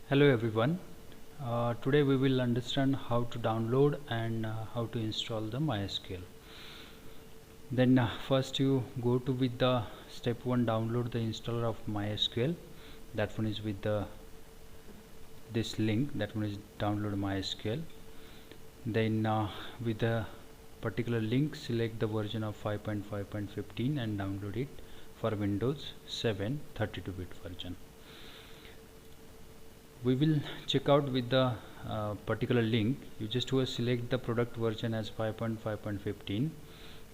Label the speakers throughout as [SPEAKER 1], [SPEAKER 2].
[SPEAKER 1] Hello everyone. Today we will understand how to download and how to install the MySQL. Then first you go to with the step 1, download the installer of MySQL. That one is with the this link. That one is download MySQL. Then with the particular link, select the version of 5.5.15 and download it for Windows 7 32-bit version. We will check out with the particular link. You just select the product version as 5.5.15,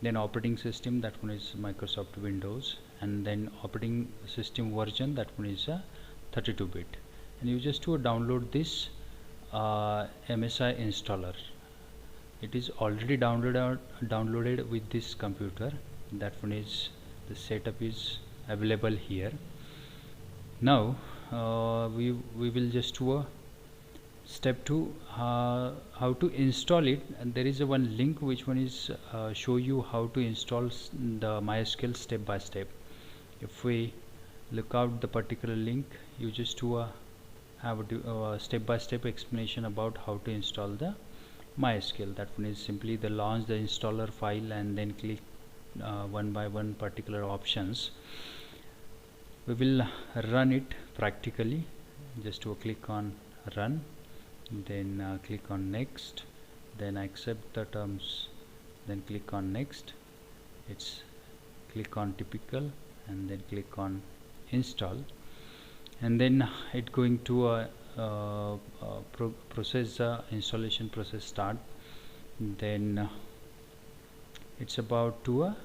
[SPEAKER 1] then operating system, that one is Microsoft Windows, and then operating system version, that one is 32-bit, and you just download this MSI installer. It is already downloaded with this computer. That one is the setup is available here. Now we will just do a step 2, how to install it, and there is a one link which one is show you how to install the MySQL step by step. If we look out the particular link, you just have a step by step explanation about how to install the MySQL. That one is simply the launch the installer file and then click one by one particular options. We will run it practically. Just click on run, then click on next, then accept the terms, then click on next. It's click on typical and then click on install, and then it going to process the installation process start. Then it's about to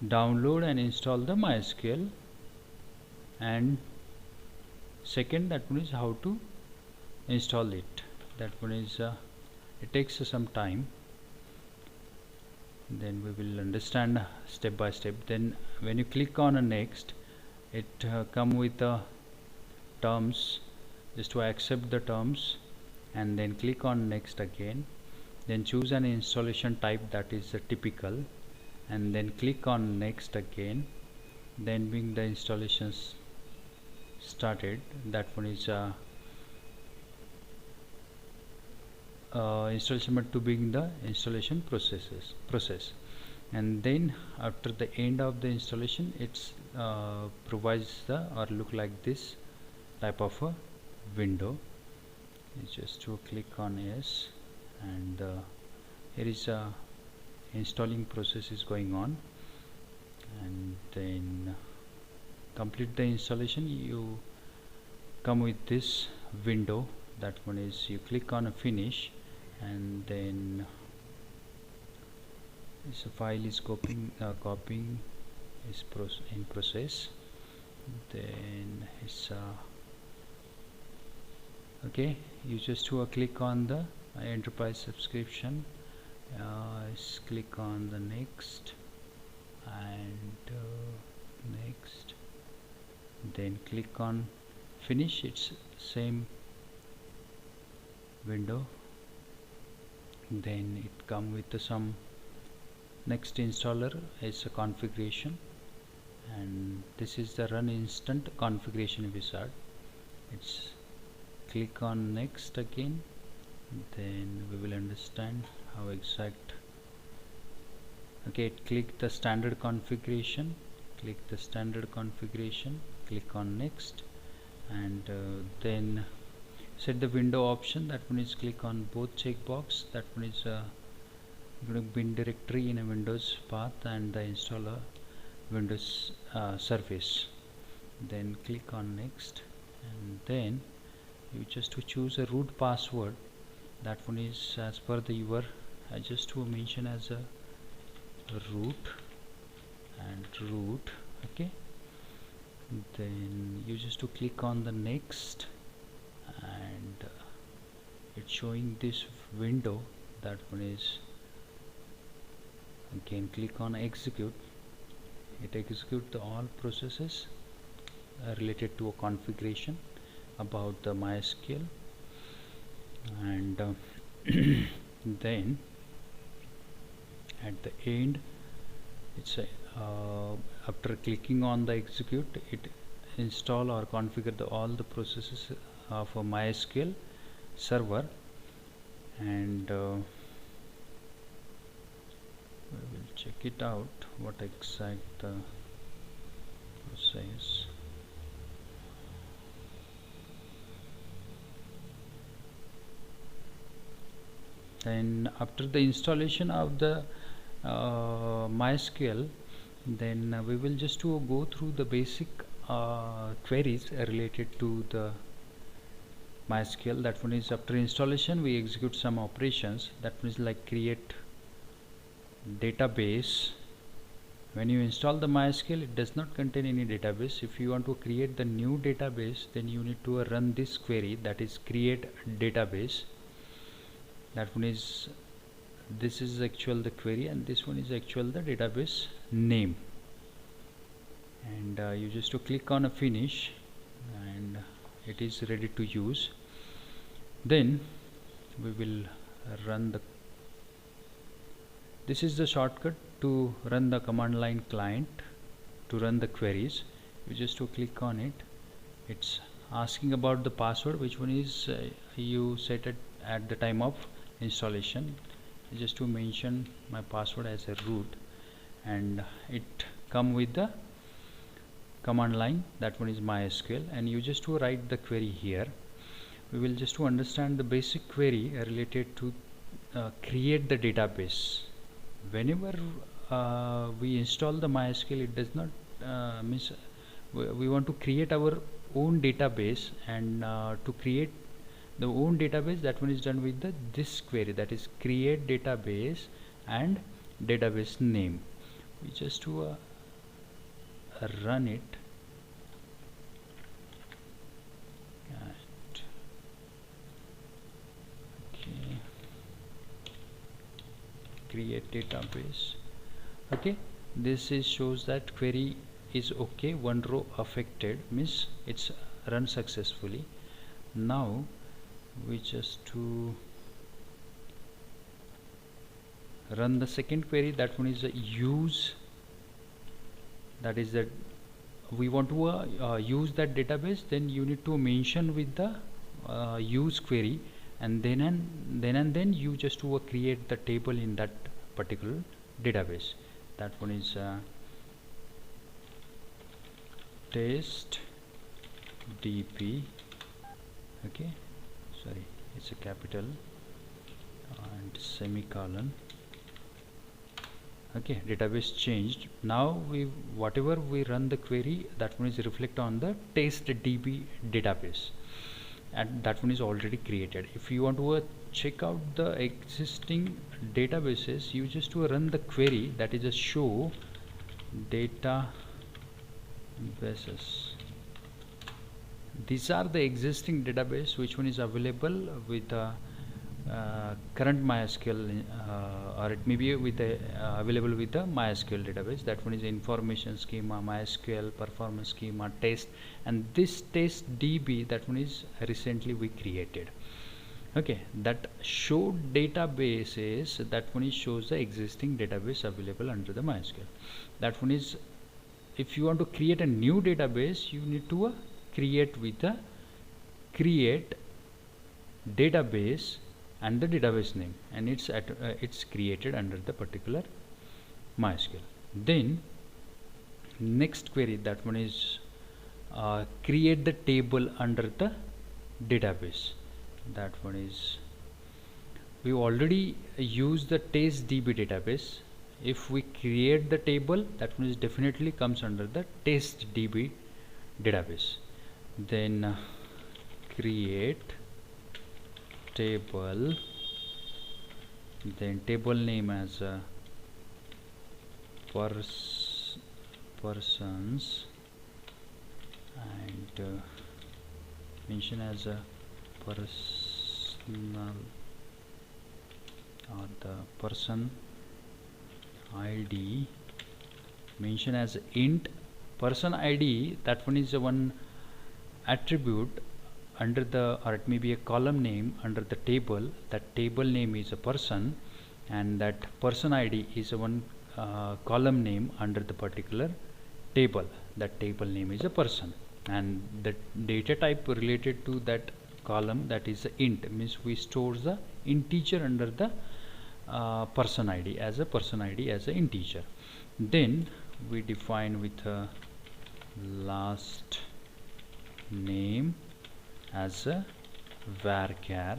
[SPEAKER 1] download and install the MySQL. And second, that one is how to install it. That one is it takes some time. Then we will understand step by step. Then when you click on next, it come with the terms. Just to accept the terms and then click on next again, then choose an installation type, that is typical, and then click on next again. Then being the installations started, that one is installation mode to begin the installation process, and then after the end of the installation, it's provides the or look like this type of a window. It's just to click on yes, and here is a installing process is going on, and then complete the installation. You come with this window. That one is you click on a finish, and then this file is copying is in process. Then it's okay. You just click on the enterprise subscription, click on the next and next, then click on finish. It's same window. Then it come with some next installer is a configuration, and this is the run instant configuration wizard. It's click on next again, then we will understand how exact. Okay, click the standard configuration, click the standard configuration, click on next, and then set the window option. That one is click on both checkbox. That one is bin directory in a Windows path and the installer Windows Surface. Then click on next, and then you just to choose a root password. That one is as per the your I just to mention as a root and root. Okay, then you just to click on the next, and it's showing this window. That one is again click on execute. It execute all processes related to a configuration about the MySQL, and then at the end, it's after clicking on the execute, it install or configure all the processes of a MySQL server, and we will check it out what exact the process. Then after the installation of the MySQL, then we will just go through the basic queries related to the MySQL. That one is, after installation we execute some operations. That means like create database. When you install the MySQL, it does not contain any database. If you want to create the new database, then you need to run this query, that is create database. That one is, this is actual the query, and this one is actual the database name. And you just to click on a finish, and it is ready to use. Then we will run the, this is the shortcut to run the command line client to run the queries. You just to click on it. It's asking about the password, which one is you set it at the time of installation. Just to mention my password as a root, and it come with the command line, that one is MySQL, and you just to write the query here. We will just to understand the basic query related to create the database. Whenever we install the MySQL, it does not means we want to create our own database, and to create the own database, that one is done with the this query, that is create database and database name. We just to run it, and okay, create database. Okay, this is shows that query is okay, one row affected, means it's run successfully. Now we just to run the second query, that one is a use, that is that we want to use that database. Then you need to mention with the use query, and then you just to create the table in that particular database. That one is test db. Okay, sorry, it's a capital and semicolon. Okay, database changed. Now we, whatever we run the query, that one is reflect on the test db database, and that one is already created. If you want to check out the existing databases, you just to run the query, that is a show databases. These are the existing database which one is available with current MySQL, or it may be with available with the MySQL database. That one is information schema, MySQL performance schema, test, and this test db, that one is recently we created. Okay, that show databases, that one is shows the existing database available under the MySQL. That one is, if you want to create a new database, you need to create with the create database and the database name, and it's created under the particular MySQL. Then next query, that one is create the table under the database. That one is, we already use the test db database. If we create the table, that one is definitely comes under the test db database. Then create table, then table name as persons, and mention as a personal or the person ID, mention as int person ID. That one is one attribute under the, or it may be a column name under the table. That table name is a person, and that person ID is a one column name under the particular table. That table name is a person. and the data type related to that column, that is int, means we store the integer under the person ID as a person ID as an integer. Then we define with a last name as a varchar,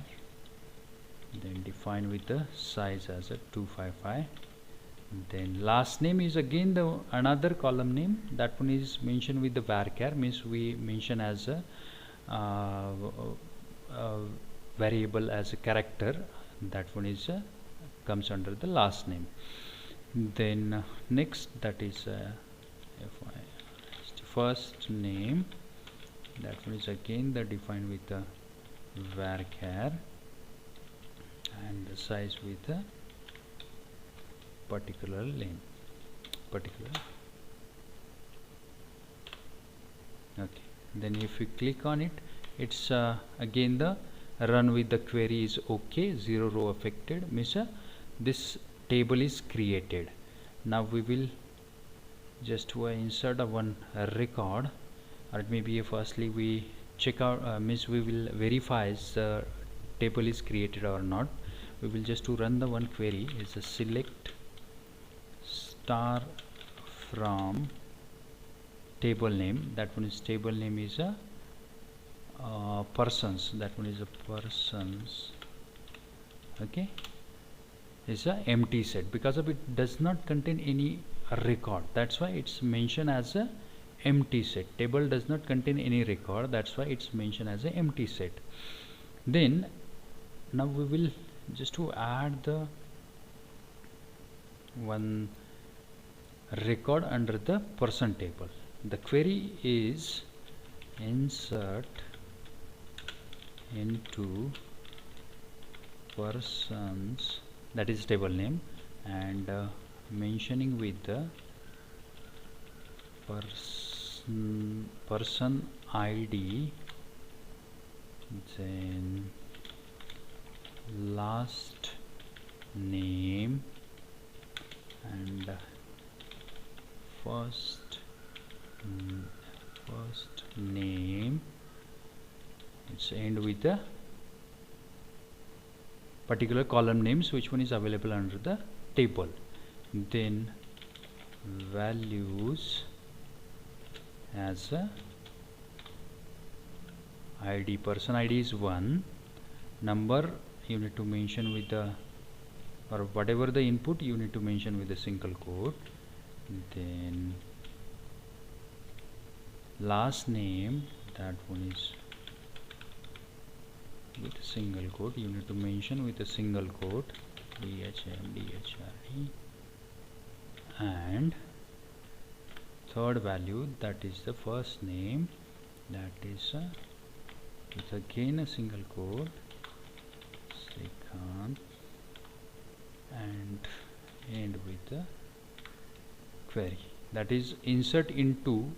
[SPEAKER 1] then define with the size as a 255. Then last name is again the another column name, that one is mentioned with the varchar, means we mention as a variable as a character, that one is comes under the last name. Then next, that is first name, that one is again the defined with the varchar and the size with the particular length, okay. Then if we click on it, it's again the run with the query is okay, 0 row affected, means this table is created. Now we will just insert one record, or maybe firstly we check out, means we will verify the table is created or not. We will just to run the one query, is a select star from table name, that one is table name is a persons, that one is a persons, okay, is a empty set, because of it does not contain any record, that's why it's mentioned as a empty set. Table does not contain any record, that's why it's mentioned as a empty set. Then now we will just to add the one record under the person table. The query is insert into persons, that is table name, and mentioning with the person ID, then last name and first name, it's end with the particular column names which one is available under the table. Then values as a ID, person ID is 1, number you need to mention with the, or whatever the input you need to mention with a single quote. Then last name, that one is with a single quote, you need to mention with a single quote, DHMDHRE, and third value, that is the first name, that is with again a single quote, Srikanth, and end with the query, that is insert into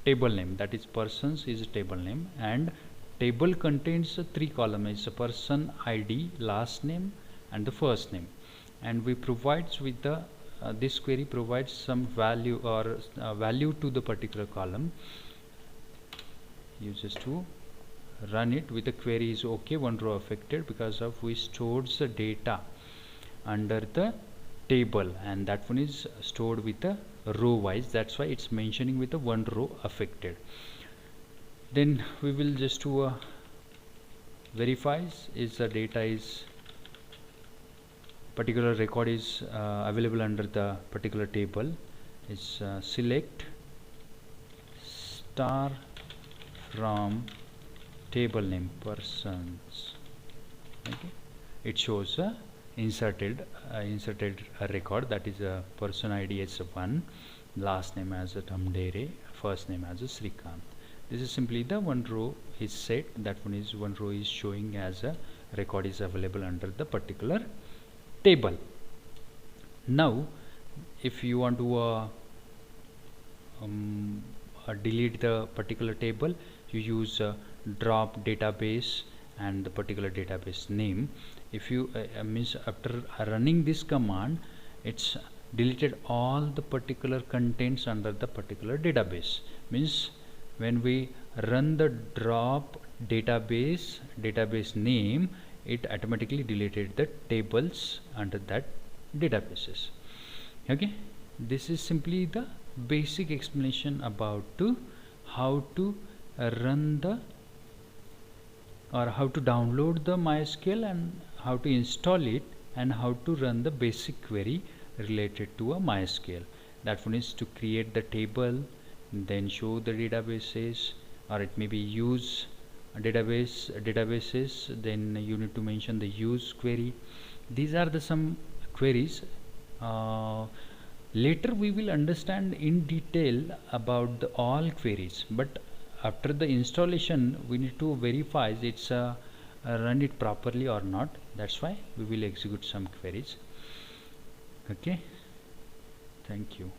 [SPEAKER 1] table name, that is persons is a table name, and table contains 3 columns, a person ID, last name and the first name, and we provides with the this query provides some value or value to the particular column. You just to run it with the query is okay, 1 row affected, because of we stored the data under the table, and that one is stored with the row wise, that's why it's mentioning with the 1 row affected. Then we will just to verify is the data is particular record is available under the particular table. Is select star from table name persons, okay. It shows inserted a record, that is a person ID as 1, last name as a Tamdere, first name as a Srikanth. This is simply the 1 row is set, that one is 1 row is showing as a record is available under the particular table. Now if you want to delete the particular table, you use drop database and the particular database name. If you means after running this command, it's deleted all the particular contents under the particular database, means when we run the drop database name, it automatically deleted the tables under that databases. Okay, this is simply the basic explanation about how to run the or how to download the MySQL and how to install it and how to run the basic query related to a MySQL. That one is to create the table, then show the databases, or it may be use databases, then you need to mention the use query. These are the some queries. Later we will understand in detail about the all queries, but after the installation we need to verify it's run it properly or not. That's why we will execute some queries. Okay, thank you.